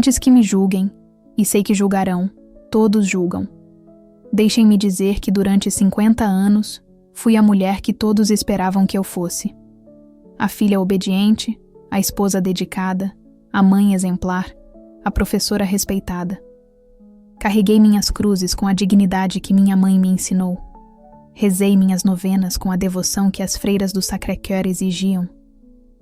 Antes que me julguem, e sei que julgarão, todos julgam. Deixem-me dizer que durante 50 anos fui a mulher que todos esperavam que eu fosse. A filha obediente, a esposa dedicada, a mãe exemplar, a professora respeitada. Carreguei minhas cruzes com a dignidade que minha mãe me ensinou. Rezei minhas novenas com a devoção que as freiras do Sacré-Cœur exigiam.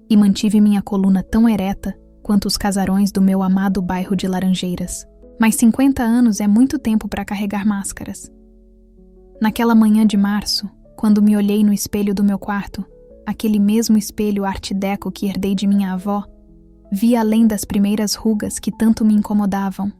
E mantive minha coluna tão ereta quanto os casarões do meu amado bairro de Laranjeiras. Mas 50 anos é muito tempo para carregar máscaras. Naquela manhã de março, quando me olhei no espelho do meu quarto, aquele mesmo espelho art déco que herdei de minha avó, vi além das primeiras rugas que tanto me incomodavam.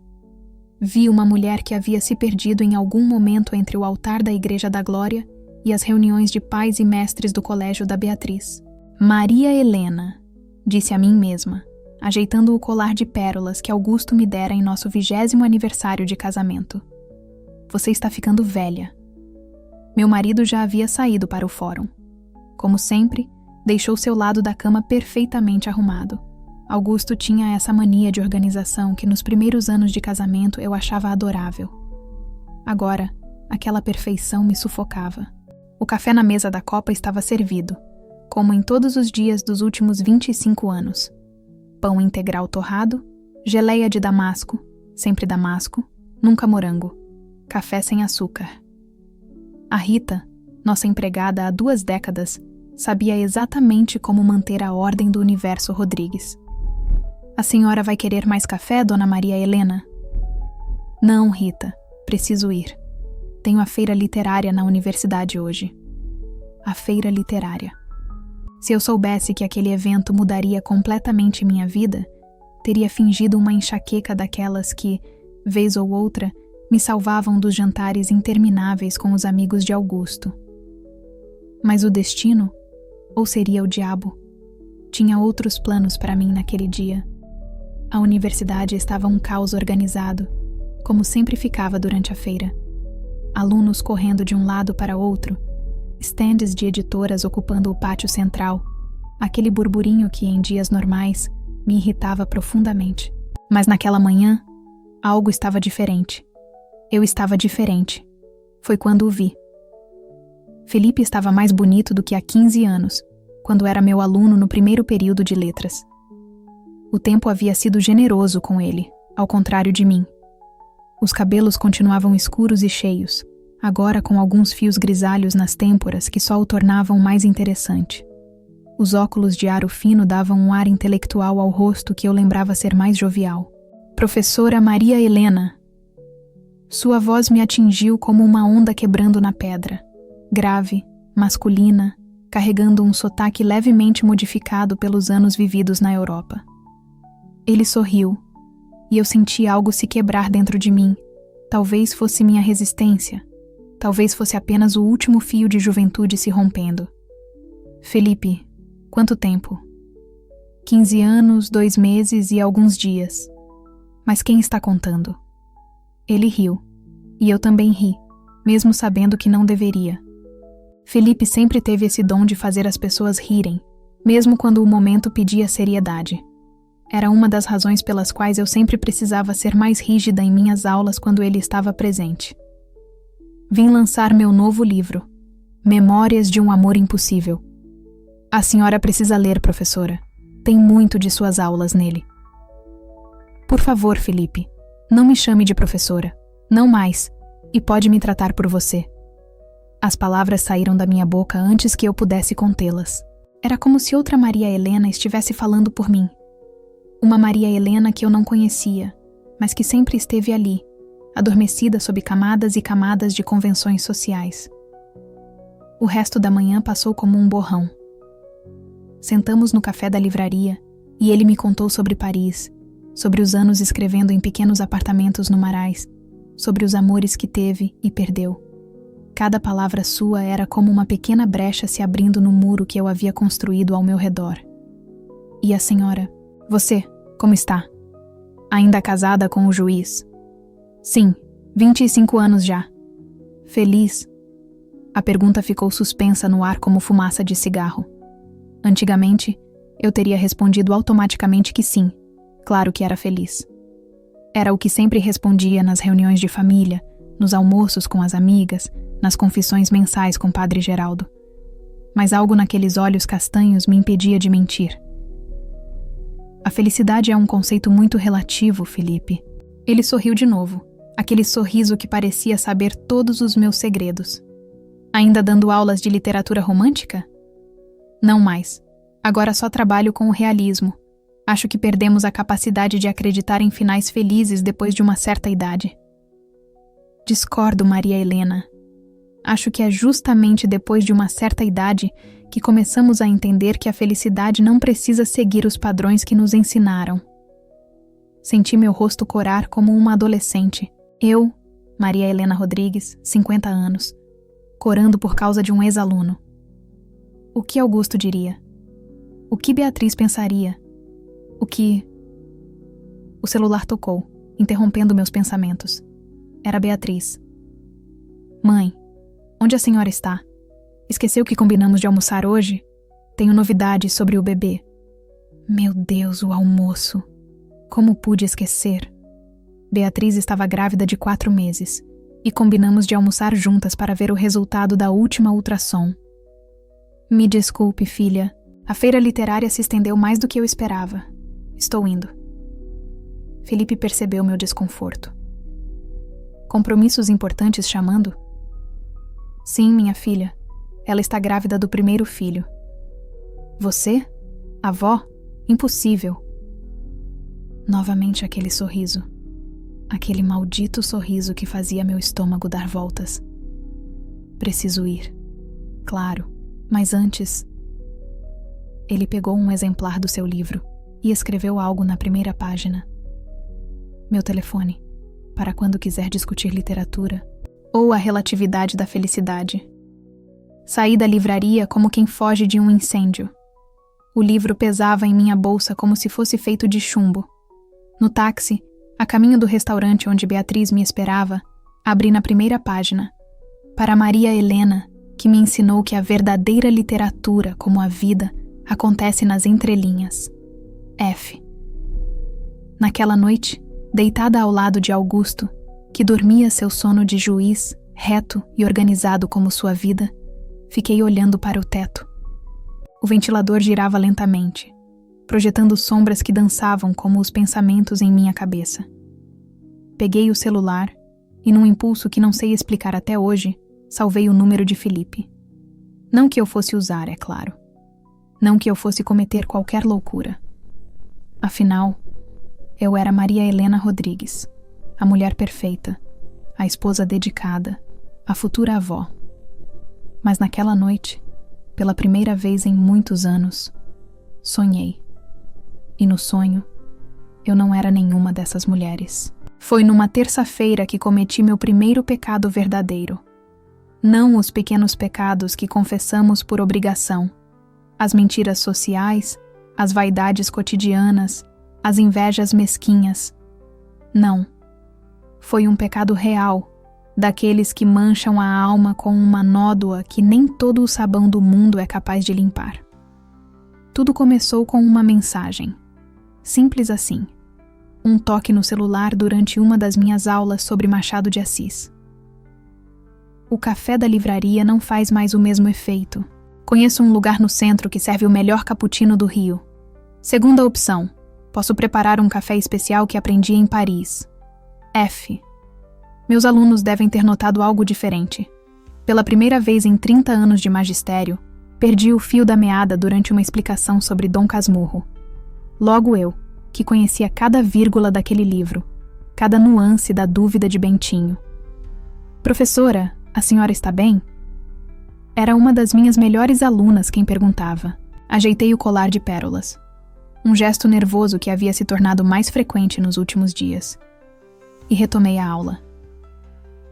Vi uma mulher que havia se perdido em algum momento entre o altar da Igreja da Glória e as reuniões de pais e mestres do Colégio da Beatriz. Maria Helena, disse a mim mesma, ajeitando o colar de pérolas que Augusto me dera em nosso 20º aniversário de casamento. Você está ficando velha. Meu marido já havia saído para o fórum. Como sempre, deixou seu lado da cama perfeitamente arrumado. Augusto tinha essa mania de organização que nos primeiros anos de casamento eu achava adorável. Agora, aquela perfeição me sufocava. O café na mesa da copa estava servido, como em todos os dias dos últimos 25 anos. Pão integral torrado, geleia de damasco, sempre damasco, nunca morango, café sem açúcar. A Rita, nossa empregada há 2 décadas, sabia exatamente como manter a ordem do universo Rodrigues. A senhora vai querer mais café, dona Maria Helena? Não, Rita, preciso ir. Tenho a feira literária na universidade hoje. A feira literária. Se eu soubesse que aquele evento mudaria completamente minha vida, teria fingido uma enxaqueca daquelas que, vez ou outra, me salvavam dos jantares intermináveis com os amigos de Augusto. Mas o destino, ou seria o diabo, tinha outros planos para mim naquele dia. A universidade estava um caos organizado, como sempre ficava durante a feira. Alunos correndo de um lado para outro, estandes de editoras ocupando o pátio central, aquele burburinho que, em dias normais, me irritava profundamente. Mas naquela manhã, algo estava diferente. Eu estava diferente. Foi quando o vi. Felipe estava mais bonito do que há 15 anos, quando era meu aluno no primeiro período de letras. O tempo havia sido generoso com ele, ao contrário de mim. Os cabelos continuavam escuros e cheios, agora com alguns fios grisalhos nas têmporas que só o tornavam mais interessante. Os óculos de aro fino davam um ar intelectual ao rosto que eu lembrava ser mais jovial. Professora Maria Helena. Sua voz me atingiu como uma onda quebrando na pedra, grave, masculina, carregando um sotaque levemente modificado pelos anos vividos na Europa. Ele sorriu, e eu senti algo se quebrar dentro de mim. Talvez fosse minha resistência, talvez fosse apenas o último fio de juventude se rompendo. Felipe, quanto tempo? 15 anos, 2 meses e alguns dias. Mas quem está contando? Ele riu, e eu também ri, mesmo sabendo que não deveria. Felipe sempre teve esse dom de fazer as pessoas rirem, mesmo quando o momento pedia seriedade. Era uma das razões pelas quais eu sempre precisava ser mais rígida em minhas aulas quando ele estava presente. Vim lançar meu novo livro, Memórias de um Amor Impossível. A senhora precisa ler, professora. Tem muito de suas aulas nele. Por favor, Felipe, não me chame de professora. Não mais. E pode me tratar por você. As palavras saíram da minha boca antes que eu pudesse contê-las. Era como se outra Maria Helena estivesse falando por mim. Uma Maria Helena que eu não conhecia, mas que sempre esteve ali, adormecida sob camadas e camadas de convenções sociais. O resto da manhã passou como um borrão. Sentamos no café da livraria e ele me contou sobre Paris, sobre os anos escrevendo em pequenos apartamentos no Marais, sobre os amores que teve e perdeu. Cada palavra sua era como uma pequena brecha se abrindo no muro que eu havia construído ao meu redor. E a senhora? Você, como está? Ainda casada com o juiz? Sim, 25 anos já. Feliz? A pergunta ficou suspensa no ar como fumaça de cigarro. Antigamente, eu teria respondido automaticamente que sim, claro que era feliz. Era o que sempre respondia nas reuniões de família, nos almoços com as amigas, nas confissões mensais com Padre Geraldo. Mas algo naqueles olhos castanhos me impedia de mentir. A felicidade é um conceito muito relativo, Felipe. Ele sorriu de novo, aquele sorriso que parecia saber todos os meus segredos. Ainda dando aulas de literatura romântica? Não mais. Agora só trabalho com o realismo. Acho que perdemos a capacidade de acreditar em finais felizes depois de uma certa idade. Discordo, Maria Helena. Acho que é justamente depois de uma certa idade que começamos a entender que a felicidade não precisa seguir os padrões que nos ensinaram. Senti meu rosto corar como uma adolescente. Eu, Maria Helena Rodrigues, 50 anos, corando por causa de um ex-aluno. O que Augusto diria? O que Beatriz pensaria? O que... O celular tocou, interrompendo meus pensamentos. Era Beatriz. Mãe, onde a senhora está? Esqueceu que combinamos de almoçar hoje? Tenho novidades sobre o bebê. Meu Deus, o almoço. Como pude esquecer? Beatriz estava grávida de 4 meses e combinamos de almoçar juntas para ver o resultado da última ultrassom. Me desculpe, filha. A feira literária se estendeu mais do que eu esperava. Estou indo. Felipe percebeu meu desconforto. Compromissos importantes chamando? Sim, minha filha. Ela está grávida do primeiro filho. Você? Avó? Impossível. Novamente aquele sorriso. Aquele maldito sorriso que fazia meu estômago dar voltas. Preciso ir. Claro, mas antes... Ele pegou um exemplar do seu livro e escreveu algo na primeira página. Meu telefone, para quando quiser discutir literatura ou a relatividade da felicidade. Saí da livraria como quem foge de um incêndio. O livro pesava em minha bolsa como se fosse feito de chumbo. No táxi, a caminho do restaurante onde Beatriz me esperava, abri na primeira página. Para Maria Helena, que me ensinou que a verdadeira literatura, como a vida, acontece nas entrelinhas. F. Naquela noite, deitada ao lado de Augusto, que dormia seu sono de juiz, reto e organizado como sua vida, fiquei olhando para o teto. O ventilador girava lentamente, projetando sombras que dançavam como os pensamentos em minha cabeça. Peguei o celular e, num impulso que não sei explicar até hoje, salvei o número de Felipe. Não que eu fosse usar, é claro. Não que eu fosse cometer qualquer loucura. Afinal, eu era Maria Helena Rodrigues, a mulher perfeita, a esposa dedicada, a futura avó. Mas naquela noite, pela primeira vez em muitos anos, sonhei. E no sonho, eu não era nenhuma dessas mulheres. Foi numa terça-feira que cometi meu primeiro pecado verdadeiro. Não os pequenos pecados que confessamos por obrigação, as mentiras sociais, as vaidades cotidianas, as invejas mesquinhas. Não. Foi um pecado real, daqueles que mancham a alma com uma nódoa que nem todo o sabão do mundo é capaz de limpar. Tudo começou com uma mensagem. Simples assim. Um toque no celular durante uma das minhas aulas sobre Machado de Assis. O café da livraria não faz mais o mesmo efeito. Conheço um lugar no centro que serve o melhor cappuccino do Rio. Segunda opção. Posso preparar um café especial que aprendi em Paris. F. Meus alunos devem ter notado algo diferente. Pela primeira vez em 30 anos de magistério, perdi o fio da meada durante uma explicação sobre Dom Casmurro. Logo eu, que conhecia cada vírgula daquele livro, cada nuance da dúvida de Bentinho. Professora, a senhora está bem? Era uma das minhas melhores alunas quem perguntava. Ajeitei o colar de pérolas. Um gesto nervoso que havia se tornado mais frequente nos últimos dias. E retomei a aula.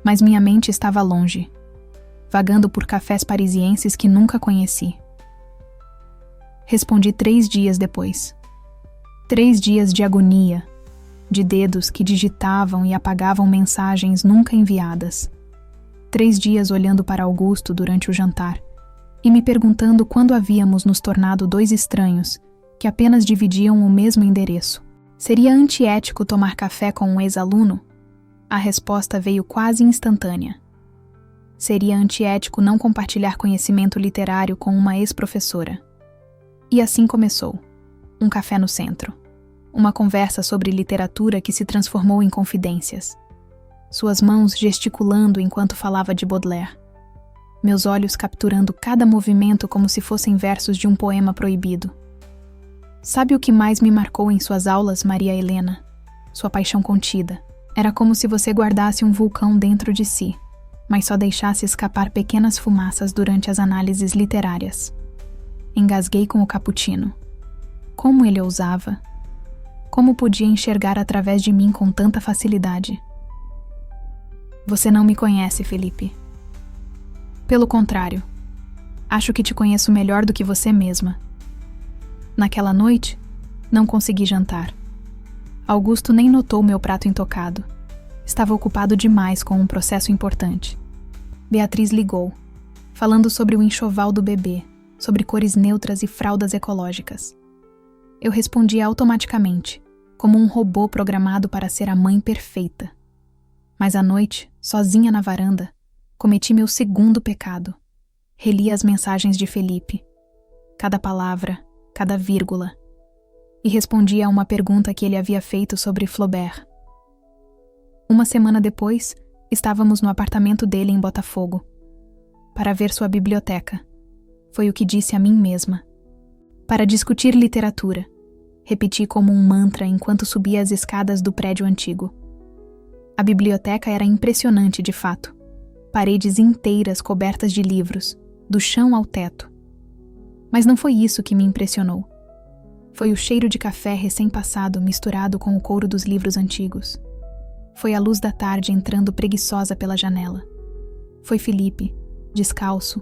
Mas minha mente estava longe, vagando por cafés parisienses que nunca conheci. Respondi 3 dias depois. 3 dias de agonia, de dedos que digitavam e apagavam mensagens nunca enviadas. 3 dias olhando para Augusto durante o jantar e me perguntando quando havíamos nos tornado 2 estranhos que apenas dividiam o mesmo endereço. Seria antiético tomar café com um ex-aluno? A resposta veio quase instantânea. Seria antiético não compartilhar conhecimento literário com uma ex-professora. E assim começou. Um café no centro. Uma conversa sobre literatura que se transformou em confidências. Suas mãos gesticulando enquanto falava de Baudelaire. Meus olhos capturando cada movimento como se fossem versos de um poema proibido. Sabe o que mais me marcou em suas aulas, Maria Helena? Sua paixão contida. Era como se você guardasse um vulcão dentro de si, mas só deixasse escapar pequenas fumaças durante as análises literárias. Engasguei com o cappuccino. Como ele ousava? Como podia enxergar através de mim com tanta facilidade? Você não me conhece, Felipe. Pelo contrário, acho que te conheço melhor do que você mesma. Naquela noite, não consegui jantar. Augusto nem notou meu prato intocado. Estava ocupado demais com um processo importante. Beatriz ligou, falando sobre o enxoval do bebê, sobre cores neutras e fraldas ecológicas. Eu respondi automaticamente, como um robô programado para ser a mãe perfeita. Mas à noite, sozinha na varanda, cometi meu segundo pecado. Reli as mensagens de Felipe. Cada palavra, cada vírgula. E respondi a uma pergunta que ele havia feito sobre Flaubert. Uma semana depois, estávamos no apartamento dele em Botafogo, para ver sua biblioteca. Foi o que disse a mim mesma. Para discutir literatura, repeti como um mantra enquanto subia as escadas do prédio antigo. A biblioteca era impressionante de fato. Paredes inteiras cobertas de livros, do chão ao teto. Mas não foi isso que me impressionou. Foi o cheiro de café recém-passado misturado com o couro dos livros antigos. Foi a luz da tarde entrando preguiçosa pela janela. Foi Felipe, descalço,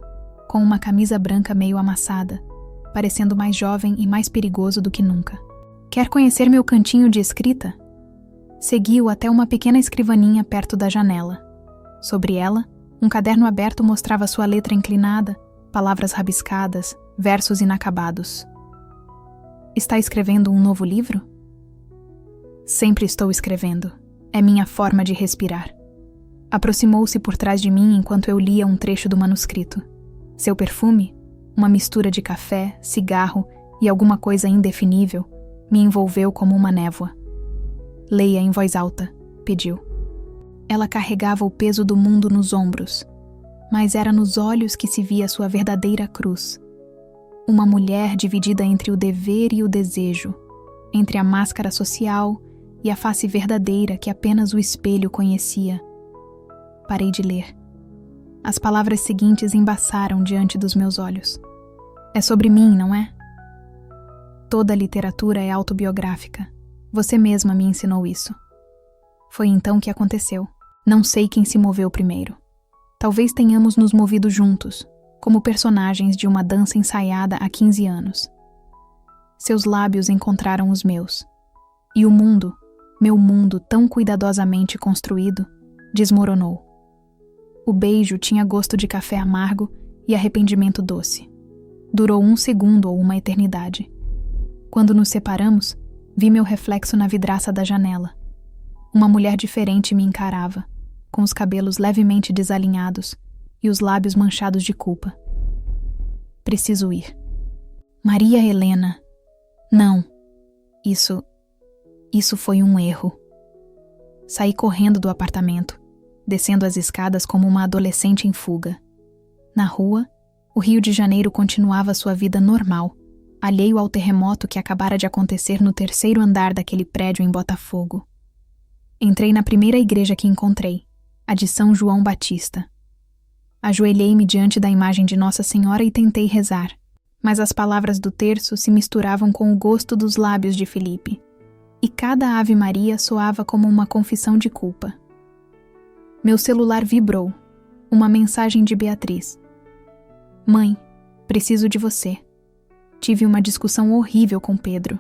com uma camisa branca meio amassada, parecendo mais jovem e mais perigoso do que nunca. Quer conhecer meu cantinho de escrita? Seguiu até uma pequena escrivaninha perto da janela. Sobre ela, um caderno aberto mostrava sua letra inclinada, palavras rabiscadas, versos inacabados. Está escrevendo um novo livro? Sempre estou escrevendo. É minha forma de respirar. Aproximou-se por trás de mim enquanto eu lia um trecho do manuscrito. Seu perfume, uma mistura de café, cigarro e alguma coisa indefinível, me envolveu como uma névoa. Leia em voz alta, pediu. Ela carregava o peso do mundo nos ombros, mas era nos olhos que se via sua verdadeira cruz. Uma mulher dividida entre o dever e o desejo, entre a máscara social e a face verdadeira que apenas o espelho conhecia. Parei de ler. As palavras seguintes embaçaram diante dos meus olhos. É sobre mim, não é? Toda literatura é autobiográfica. Você mesma me ensinou isso. Foi então que aconteceu. Não sei quem se moveu primeiro. Talvez tenhamos nos movido juntos, como personagens de uma dança ensaiada há 15 anos. Seus lábios encontraram os meus. E o mundo, meu mundo tão cuidadosamente construído, desmoronou. O beijo tinha gosto de café amargo e arrependimento doce. Durou 1 segundo ou uma eternidade. Quando nos separamos, vi meu reflexo na vidraça da janela. Uma mulher diferente me encarava, com os cabelos levemente desalinhados e os lábios manchados de culpa. Preciso ir. Maria Helena. Não. Isso foi um erro. Saí correndo do apartamento, descendo as escadas como uma adolescente em fuga. Na rua, o Rio de Janeiro continuava sua vida normal, alheio ao terremoto que acabara de acontecer no 3º andar daquele prédio em Botafogo. Entrei na primeira igreja que encontrei, a de São João Batista. Ajoelhei-me diante da imagem de Nossa Senhora e tentei rezar, mas as palavras do terço se misturavam com o gosto dos lábios de Felipe, e cada Ave Maria soava como uma confissão de culpa. Meu celular vibrou, uma mensagem de Beatriz. Mãe, preciso de você. Tive uma discussão horrível com Pedro.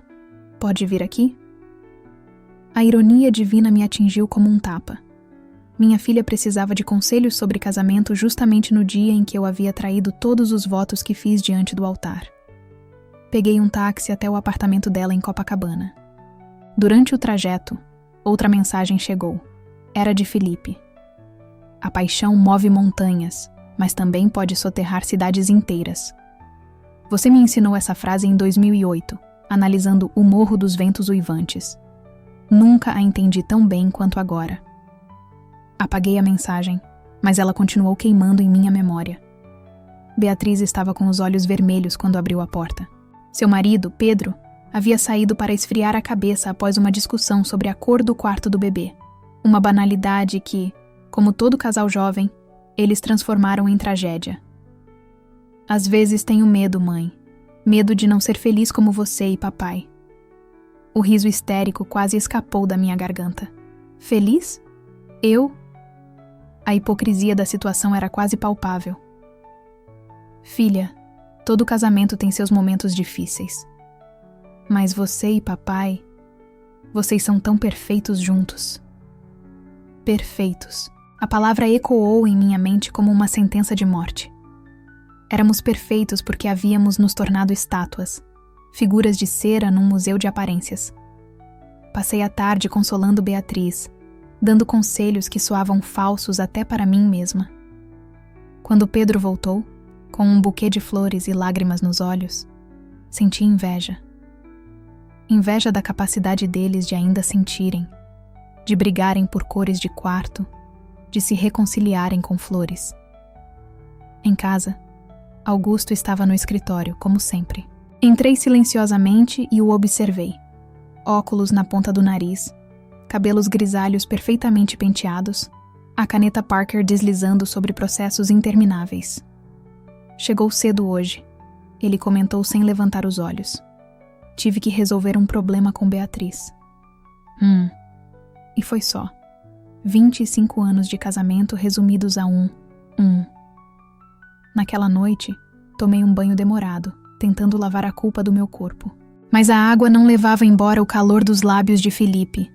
Pode vir aqui? A ironia divina me atingiu como um tapa. Minha filha precisava de conselhos sobre casamento justamente no dia em que eu havia traído todos os votos que fiz diante do altar. Peguei um táxi até o apartamento dela em Copacabana. Durante o trajeto, outra mensagem chegou. Era de Felipe. A paixão move montanhas, mas também pode soterrar cidades inteiras. Você me ensinou essa frase em 2008, analisando o Morro dos Ventos Uivantes. Nunca a entendi tão bem quanto agora. Apaguei a mensagem, mas ela continuou queimando em minha memória. Beatriz estava com os olhos vermelhos quando abriu a porta. Seu marido, Pedro, havia saído para esfriar a cabeça após uma discussão sobre a cor do quarto do bebê. Uma banalidade que, como todo casal jovem, eles transformaram em tragédia. Às vezes tenho medo, mãe. Medo de não ser feliz como você e papai. O riso histérico quase escapou da minha garganta. Feliz? Eu? A hipocrisia da situação era quase palpável. Filha, todo casamento tem seus momentos difíceis. Mas você e papai, vocês são tão perfeitos juntos. Perfeitos. A palavra ecoou em minha mente como uma sentença de morte. Éramos perfeitos porque havíamos nos tornado estátuas, figuras de cera num museu de aparências. Passei a tarde consolando Beatriz, dando conselhos que soavam falsos até para mim mesma. Quando Pedro voltou, com um buquê de flores e lágrimas nos olhos, senti inveja. Inveja da capacidade deles de ainda sentirem, de brigarem por cores de quarto, de se reconciliarem com flores. Em casa, Augusto estava no escritório, como sempre. Entrei silenciosamente e o observei. Óculos na ponta do nariz, cabelos grisalhos perfeitamente penteados, a caneta Parker deslizando sobre processos intermináveis. Chegou cedo hoje, ele comentou sem levantar os olhos. Tive que resolver um problema com Beatriz. E foi só. 25 anos de casamento resumidos a um. Naquela noite, tomei um banho demorado, tentando lavar a culpa do meu corpo. Mas a água não levava embora o calor dos lábios de Felipe,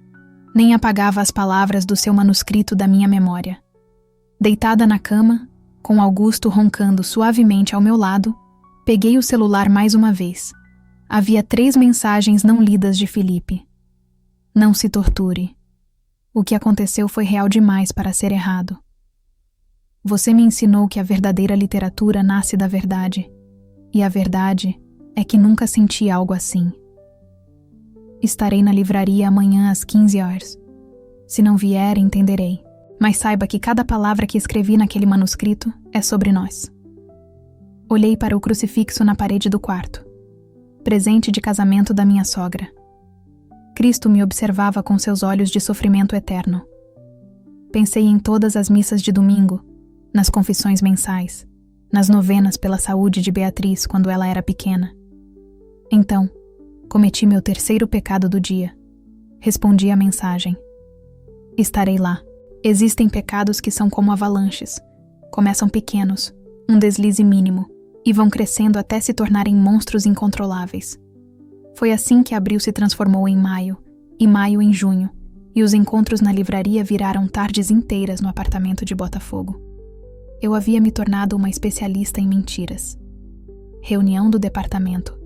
nem apagava as palavras do seu manuscrito da minha memória. Deitada na cama, com Augusto roncando suavemente ao meu lado, peguei o celular mais uma vez. Havia 3 mensagens não lidas de Felipe. Não se torture. O que aconteceu foi real demais para ser errado. Você me ensinou que a verdadeira literatura nasce da verdade, e a verdade é que nunca senti algo assim. Estarei na livraria amanhã às 15 horas. Se não vier, entenderei, mas saiba que cada palavra que escrevi naquele manuscrito é sobre nós. Olhei para o crucifixo na parede do quarto, presente de casamento da minha sogra. Cristo me observava com seus olhos de sofrimento eterno. Pensei em todas as missas de domingo, nas confissões mensais, nas novenas pela saúde de Beatriz quando ela era pequena. Então, cometi meu 3º pecado do dia. Respondi à mensagem. Estarei lá. Existem pecados que são como avalanches. Começam pequenos, um deslize mínimo, e vão crescendo até se tornarem monstros incontroláveis. Foi assim que abril se transformou em maio, e maio em junho, e os encontros na livraria viraram tardes inteiras no apartamento de Botafogo. Eu havia me tornado uma especialista em mentiras. Reunião do departamento,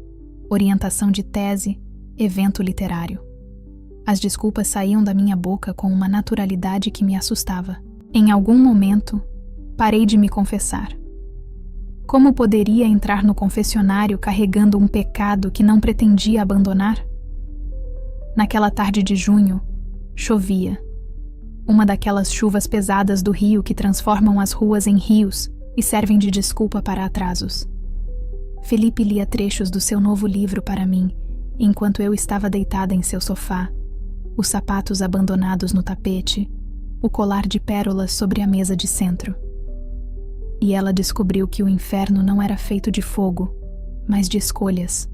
orientação de tese, evento literário. As desculpas saíam da minha boca com uma naturalidade que me assustava. Em algum momento, parei de me confessar. Como poderia entrar no confessionário carregando um pecado que não pretendia abandonar? Naquela tarde de junho, chovia. Uma daquelas chuvas pesadas do rio que transformam as ruas em rios e servem de desculpa para atrasos. Felipe lia trechos do seu novo livro para mim, enquanto eu estava deitada em seu sofá, os sapatos abandonados no tapete, o colar de pérolas sobre a mesa de centro. E ela descobriu que o inferno não era feito de fogo, mas de escolhas.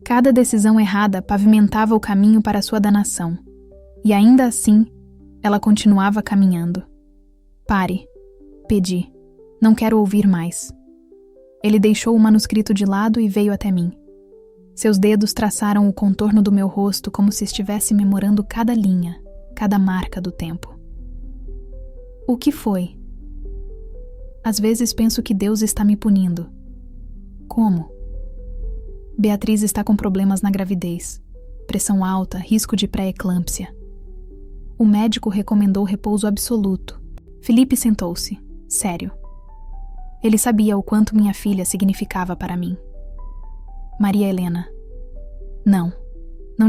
Cada decisão errada pavimentava o caminho para sua danação, e ainda assim, ela continuava caminhando. Pare, pedi. Não quero ouvir mais. Ele deixou o manuscrito de lado e veio até mim. Seus dedos traçaram o contorno do meu rosto como se estivesse memorando cada linha, cada marca do tempo. O que foi? Às vezes penso que Deus está me punindo. Como? Beatriz está com problemas na gravidez. pressão alta, risco de pré-eclâmpsia. O médico recomendou repouso absoluto. Felipe sentou-se, sério. Ele sabia o quanto minha filha significava para mim. Maria Helena. Não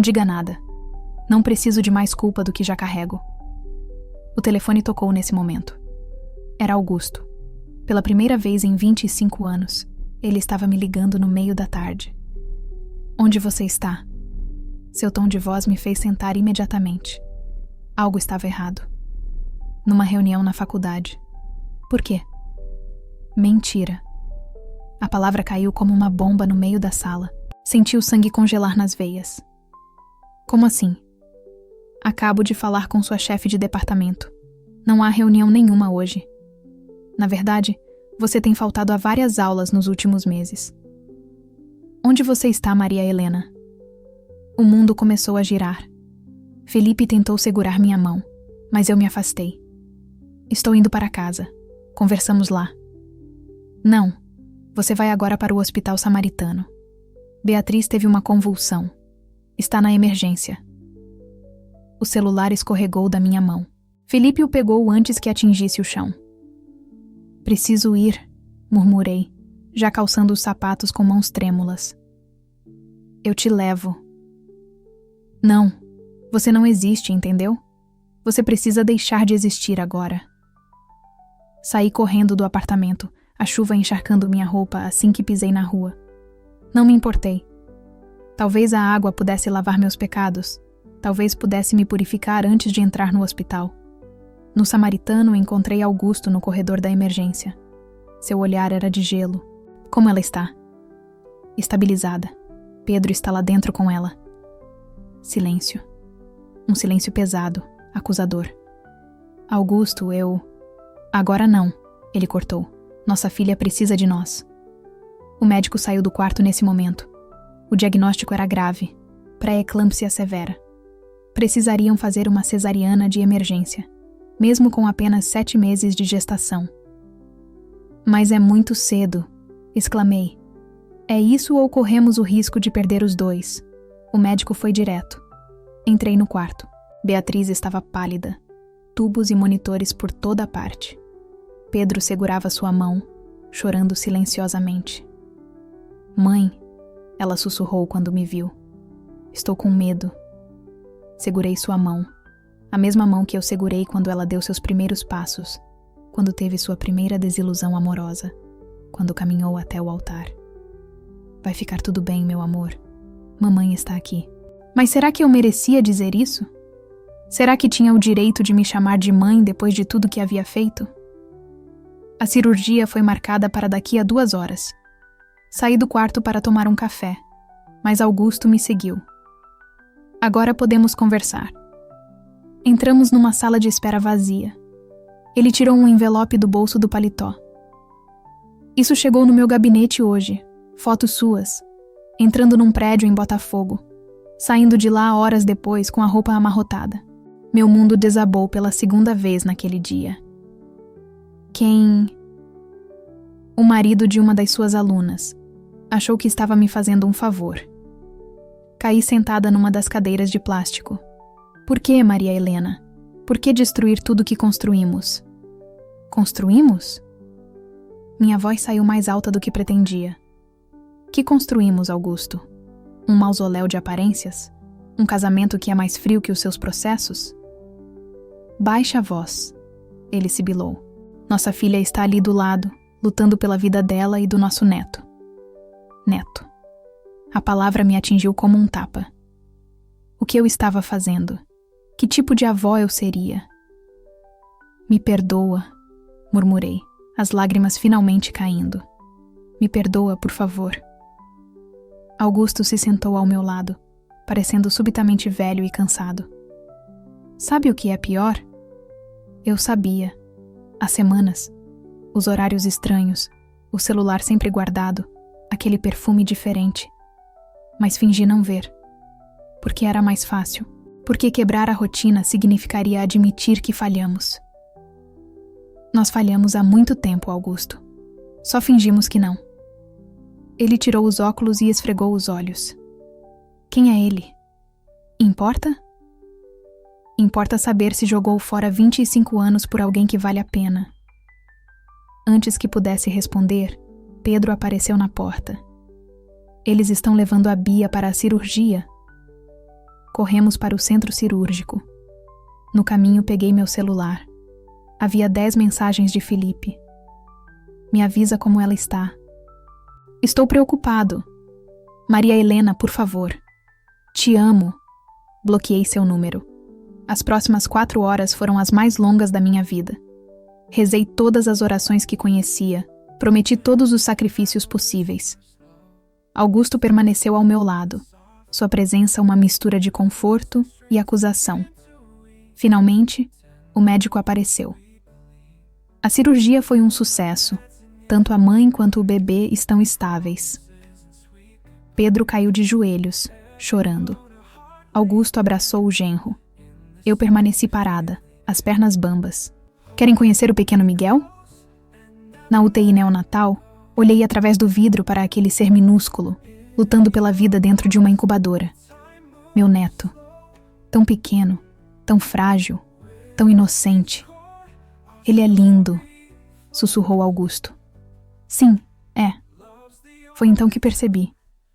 diga nada. Não preciso de mais culpa do que já carrego. O telefone tocou nesse momento. Era Augusto. Pela primeira vez em 25 anos, ele estava me ligando no meio da tarde. Onde você está? Seu tom de voz me fez sentar imediatamente. Algo estava errado. Numa reunião na faculdade. Por quê? Mentira. A palavra caiu como uma bomba no meio da sala. Senti o sangue congelar nas veias. Como assim? Acabo de falar com sua chefe de departamento. Não há reunião nenhuma hoje. Na verdade, você tem faltado a várias aulas nos últimos meses. Onde você está, Maria Helena? O mundo começou a girar. Felipe tentou segurar minha mão, mas eu me afastei. Estou indo para casa. Conversamos lá. Não, você vai agora para o hospital samaritano. Beatriz teve uma convulsão. Está na emergência. O celular escorregou da minha mão. Felipe o pegou antes que atingisse o chão. Preciso ir, murmurei, já calçando os sapatos com mãos trêmulas. Eu te levo. Não, você não existe, entendeu? Você precisa deixar de existir agora. Saí correndo do apartamento, a chuva encharcando minha roupa assim que pisei na rua. Não me importei. Talvez a água pudesse lavar meus pecados. Talvez pudesse me purificar antes de entrar no hospital. No samaritano encontrei Augusto no corredor da emergência. Seu olhar era de gelo. Como ela está? Estabilizada. Pedro está lá dentro com ela. Silêncio. Um silêncio pesado, acusador. Augusto, Agora não, ele cortou. Nossa filha precisa de nós. O médico saiu do quarto nesse momento. O diagnóstico era grave. Pré-eclâmpsia severa. Precisariam fazer uma cesariana de emergência, mesmo com apenas 7 meses de gestação. Mas é muito cedo, exclamei. É isso ou corremos o risco de perder os dois? O médico foi direto. Entrei no quarto. Beatriz estava pálida. Tubos e monitores por toda parte. Pedro segurava sua mão, chorando silenciosamente. Mãe, ela sussurrou quando me viu. Estou com medo. Segurei sua mão, a mesma mão que eu segurei quando ela deu seus primeiros passos, quando teve sua primeira desilusão amorosa, quando caminhou até o altar. Vai ficar tudo bem, meu amor. Mamãe está aqui. Mas será que eu merecia dizer isso? Será que tinha o direito de me chamar de mãe depois de tudo que havia feito? A cirurgia foi marcada para daqui a 2 horas. Saí do quarto para tomar um café, mas Augusto me seguiu. Agora podemos conversar. Entramos numa sala de espera vazia. Ele tirou um envelope do bolso do paletó. Isso chegou no meu gabinete hoje. Fotos suas. Entrando num prédio em Botafogo. Saindo de lá horas depois com a roupa amarrotada. Meu mundo desabou pela 2ª vez naquele dia. O marido de uma das suas alunas. Achou que estava me fazendo um favor. Caí sentada numa das cadeiras de plástico. Por que, Maria Helena? Por que destruir tudo que construímos? Construímos? Minha voz saiu mais alta do que pretendia. Que construímos, Augusto? Um mausoléu de aparências? Um casamento que é mais frio que os seus processos? Baixe a voz, ele sibilou. Nossa filha está ali do lado, lutando pela vida dela e do nosso neto. Neto. A palavra me atingiu como um tapa. O que eu estava fazendo? Que tipo de avó eu seria? Me perdoa, murmurei, as lágrimas finalmente caindo. Me perdoa, por favor. Augusto se sentou ao meu lado, parecendo subitamente velho e cansado. Sabe o que é pior? Eu sabia. Há semanas. Os horários estranhos, o celular sempre guardado, aquele perfume diferente. Mas fingi não ver. Porque era mais fácil. Porque quebrar a rotina significaria admitir que falhamos. Nós falhamos há muito tempo, Augusto. Só fingimos que não. Ele tirou os óculos e esfregou os olhos. Quem é ele? Importa? Importa saber se jogou fora 25 anos por alguém que vale a pena. Antes que pudesse responder, Pedro apareceu na porta. Eles estão levando a Bia para a cirurgia. Corremos para o centro cirúrgico. No caminho peguei meu celular. Havia 10 mensagens de Felipe. Me avisa como ela está. Estou preocupado. Maria Helena, por favor. Te amo. Bloqueei seu número. As próximas 4 horas foram as mais longas da minha vida. Rezei todas as orações que conhecia, prometi todos os sacrifícios possíveis. Augusto permaneceu ao meu lado, sua presença uma mistura de conforto e acusação. Finalmente, o médico apareceu. A cirurgia foi um sucesso, tanto a mãe quanto o bebê estão estáveis. Pedro caiu de joelhos, chorando. Augusto abraçou o genro. Eu permaneci parada, as pernas bambas. Querem conhecer o pequeno Miguel? Na UTI neonatal, olhei através do vidro para aquele ser minúsculo, lutando pela vida dentro de uma incubadora. Meu neto. Tão pequeno, tão frágil, tão inocente. Ele é lindo, sussurrou Augusto. Sim, é. Foi então que percebi.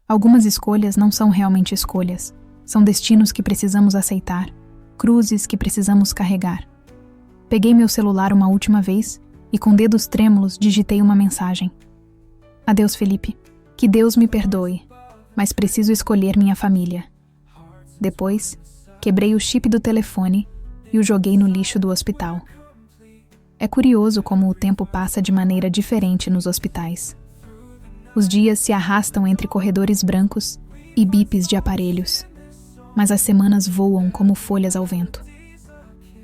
Algumas escolhas não são realmente escolhas. São destinos que precisamos aceitar. Cruzes que precisamos carregar. Peguei meu celular uma última vez e com dedos trêmulos digitei uma mensagem. Adeus, Felipe. Que Deus me perdoe, mas preciso escolher minha família. Depois, quebrei o chip do telefone e o joguei no lixo do hospital. É curioso como o tempo passa de maneira diferente nos hospitais. Os dias se arrastam entre corredores brancos e bips de aparelhos. Mas as semanas voam como folhas ao vento.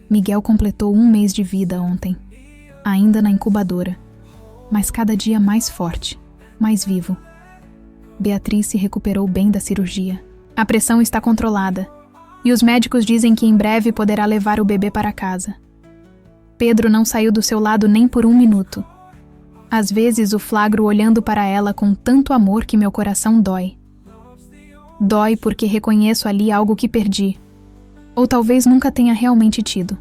Miguel completou 1 mês de vida ontem, ainda na incubadora, mas cada dia mais forte, mais vivo. Beatriz se recuperou bem da cirurgia. A pressão está controlada, e os médicos dizem que em breve poderá levar o bebê para casa. Pedro não saiu do seu lado nem por 1 minuto. Às vezes o flagro olhando para ela com tanto amor que meu coração dói. Dói porque reconheço ali algo que perdi, ou talvez nunca tenha realmente tido.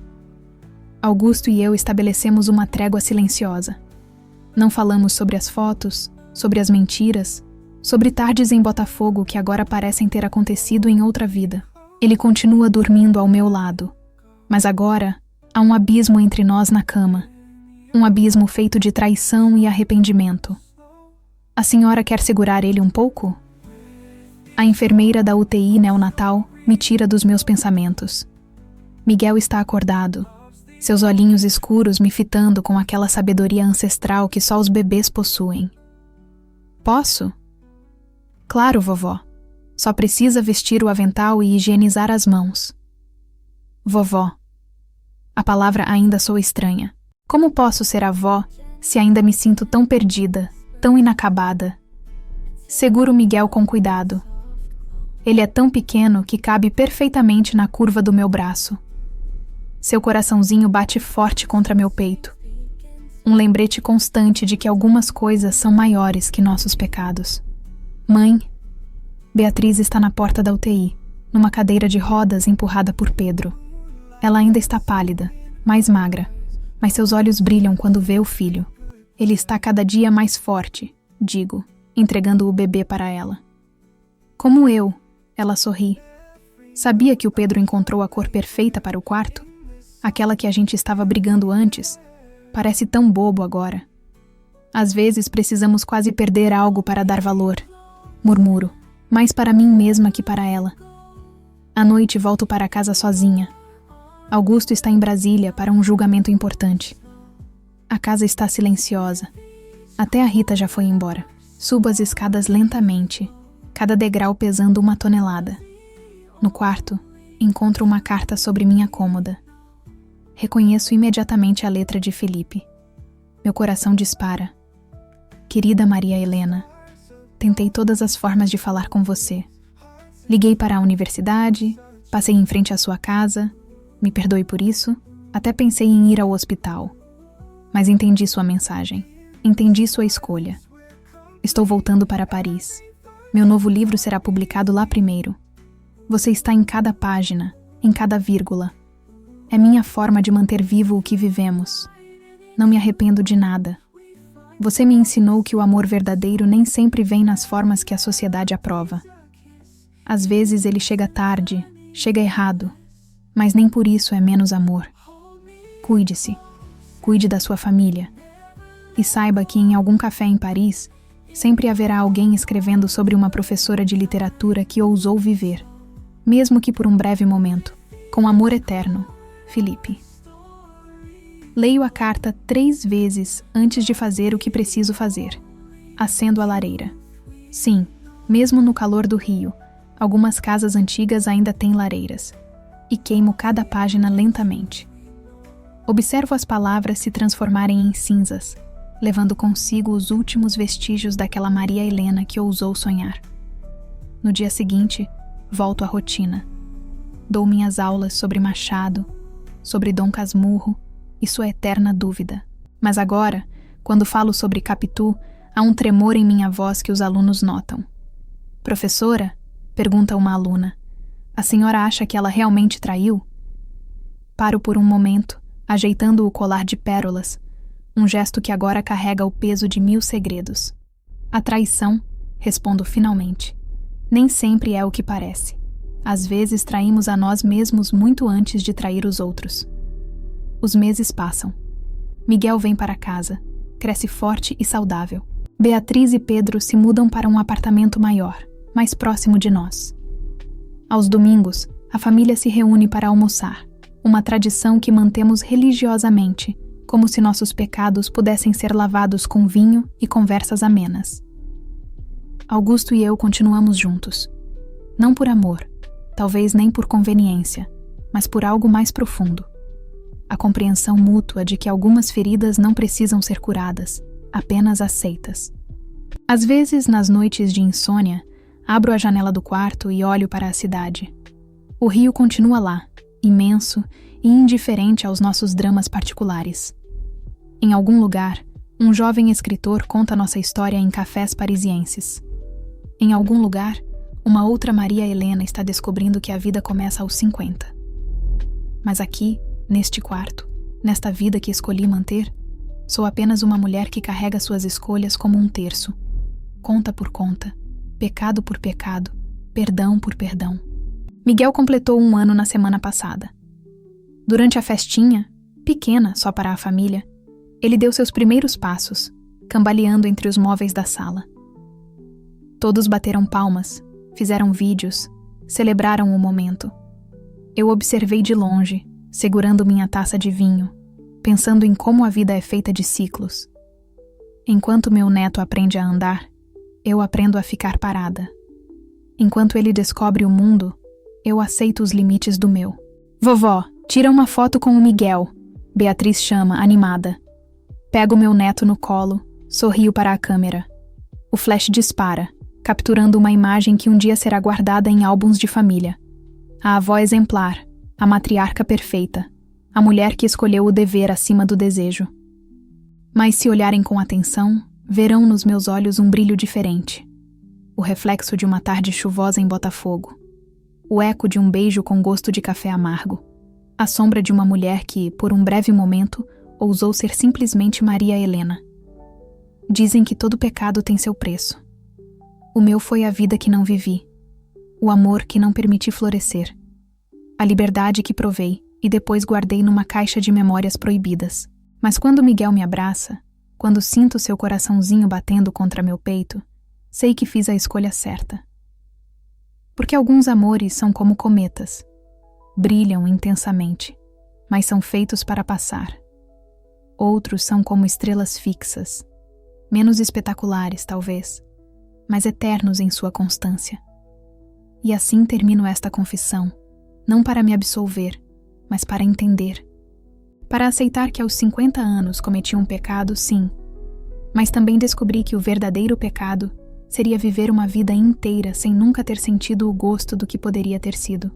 Augusto e eu estabelecemos uma trégua silenciosa. Não falamos sobre as fotos, sobre as mentiras, sobre tardes em Botafogo que agora parecem ter acontecido em outra vida. Ele continua dormindo ao meu lado, mas agora há um abismo entre nós na cama. Um abismo feito de traição e arrependimento. A senhora quer segurar ele um pouco? A enfermeira da UTI neonatal me tira dos meus pensamentos. Miguel está acordado, seus olhinhos escuros me fitando com aquela sabedoria ancestral que só os bebês possuem. Posso? Claro, vovó. Só precisa vestir o avental e higienizar as mãos. Vovó. A palavra ainda soa estranha. Como posso ser avó se ainda me sinto tão perdida, tão inacabada? Seguro Miguel com cuidado. Ele é tão pequeno que cabe perfeitamente na curva do meu braço. Seu coraçãozinho bate forte contra meu peito. Um lembrete constante de que algumas coisas são maiores que nossos pecados. Mãe, Beatriz está na porta da UTI, numa cadeira de rodas empurrada por Pedro. Ela ainda está pálida, mais magra, mas seus olhos brilham quando vê o filho. Ele está cada dia mais forte, digo, entregando o bebê para ela. Como eu, ela sorri. Sabia que o Pedro encontrou a cor perfeita para o quarto? Aquela que a gente estava brigando antes. Parece tão bobo agora. Às vezes precisamos quase perder algo para dar valor. Murmuro, mais para mim mesma que para ela. À noite volto para casa sozinha. Augusto está em Brasília para um julgamento importante. A casa está silenciosa. Até a Rita já foi embora. Subo as escadas lentamente, cada degrau pesando 1 tonelada. No quarto, encontro uma carta sobre minha cômoda. Reconheço imediatamente a letra de Felipe. Meu coração dispara. Querida Maria Helena, tentei todas as formas de falar com você. Liguei para a universidade, passei em frente à sua casa, me perdoe por isso, até pensei em ir ao hospital. Mas entendi sua mensagem, entendi sua escolha. Estou voltando para Paris. Meu novo livro será publicado lá primeiro. Você está em cada página, em cada vírgula. É minha forma de manter vivo o que vivemos. Não me arrependo de nada. Você me ensinou que o amor verdadeiro nem sempre vem nas formas que a sociedade aprova. Às vezes ele chega tarde, chega errado, mas nem por isso é menos amor. Cuide-se, cuide da sua família. E saiba que em algum café em Paris, sempre haverá alguém escrevendo sobre uma professora de literatura que ousou viver, mesmo que por um breve momento, com amor eterno, Felipe. Leio a carta 3 vezes antes de fazer o que preciso fazer. Acendo a lareira. Sim, mesmo no calor do Rio, algumas casas antigas ainda têm lareiras. E queimo cada página lentamente. Observo as palavras se transformarem em cinzas, levando consigo os últimos vestígios daquela Maria Helena que ousou sonhar. No dia seguinte, volto à rotina. Dou minhas aulas sobre Machado, sobre Dom Casmurro e sua eterna dúvida. Mas agora, quando falo sobre Capitu, há um tremor em minha voz que os alunos notam. Professora? Pergunta uma aluna. A senhora acha que ela realmente traiu? Paro por um momento, ajeitando o colar de pérolas, um gesto que agora carrega o peso de 1000 segredos. A traição, respondo finalmente, nem sempre é o que parece. Às vezes traímos a nós mesmos muito antes de trair os outros. Os meses passam. Miguel vem para casa, cresce forte e saudável. Beatriz e Pedro se mudam para um apartamento maior, mais próximo de nós. Aos domingos, a família se reúne para almoçar, uma tradição que mantemos religiosamente, como se nossos pecados pudessem ser lavados com vinho e conversas amenas. Augusto e eu continuamos juntos. Não por amor, talvez nem por conveniência, mas por algo mais profundo. A compreensão mútua de que algumas feridas não precisam ser curadas, apenas aceitas. Às vezes, nas noites de insônia, abro a janela do quarto e olho para a cidade. O rio continua lá, imenso e indiferente aos nossos dramas particulares. Em algum lugar, um jovem escritor conta nossa história em cafés parisienses. Em algum lugar, uma outra Maria Helena está descobrindo que a vida começa aos 50. Mas aqui, neste quarto, nesta vida que escolhi manter, sou apenas uma mulher que carrega suas escolhas como um terço, conta por conta, pecado por pecado, perdão por perdão. Miguel completou 1 ano na semana passada. Durante a festinha, pequena só para a família, ele deu seus primeiros passos, cambaleando entre os móveis da sala. Todos bateram palmas, fizeram vídeos, celebraram o momento. Eu observei de longe, segurando minha taça de vinho, pensando em como a vida é feita de ciclos. Enquanto meu neto aprende a andar, eu aprendo a ficar parada. Enquanto ele descobre o mundo, eu aceito os limites do meu. Vovó, tira uma foto com o Miguel, Beatriz chama, animada. Pego meu neto no colo, sorrio para a câmera. O flash dispara, capturando uma imagem que um dia será guardada em álbuns de família. A avó exemplar, a matriarca perfeita, a mulher que escolheu o dever acima do desejo. Mas se olharem com atenção, verão nos meus olhos um brilho diferente. O reflexo de uma tarde chuvosa em Botafogo. O eco de um beijo com gosto de café amargo. A sombra de uma mulher que, por um breve momento, ousou ser simplesmente Maria Helena. Dizem que todo pecado tem seu preço. O meu foi a vida que não vivi. O amor que não permiti florescer. A liberdade que provei e depois guardei numa caixa de memórias proibidas. Mas quando Miguel me abraça, quando sinto seu coraçãozinho batendo contra meu peito, sei que fiz a escolha certa. Porque alguns amores são como cometas. Brilham intensamente, mas são feitos para passar. Outros são como estrelas fixas, menos espetaculares, talvez, mas eternos em sua constância. E assim termino esta confissão, não para me absolver, mas para entender. Para aceitar que aos 50 anos cometi um pecado, sim, mas também descobri que o verdadeiro pecado seria viver uma vida inteira sem nunca ter sentido o gosto do que poderia ter sido.